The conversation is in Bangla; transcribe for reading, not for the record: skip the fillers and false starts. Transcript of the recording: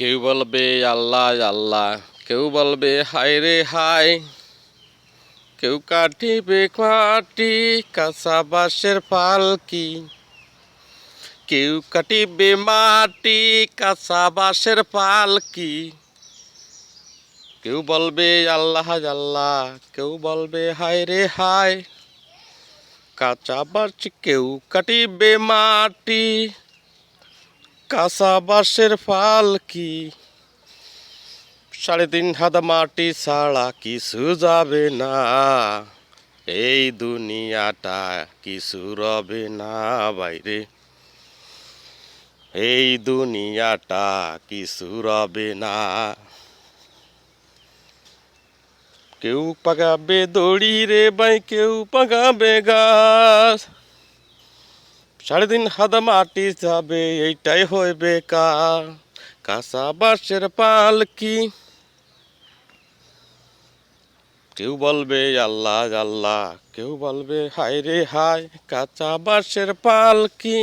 কেউ বলবে আল্লাহ আল্লাহ, কেউ বলবে হায় রে হায়, কেউ কাটিবে মাটি কাঁচা বাঁশের পালকি, কেউ কাটিবে মাটি কাঁচা বাঁশের পালকি। কেউ বলবে আল্লাহ আল্লাহ, কেউ বলবে হায় রে হায়, কাঁচা বাঁশ কেউ কাটিবে মাটি কাঁচা বাঁশের পালকি। 3.5 হাত মাটি ছাড়া কিছু যাবে না, এই দুনিয়াটা কিছু রবে না বাইরে, এই দুনিয়াটা কিছু রবে না। কেউ পাকাবে দড়ি রে ভাই, কেউ পাকাবে গাছ, 3.5 হাত মাটি যাবে এইটাই হইবে কাঁচা বাঁশের পালকি। কেউ বলবে আল্লাহ আল্লাহ, কেউ বলবে হায় রে হায়, কাঁচা বাঁশের পালকি।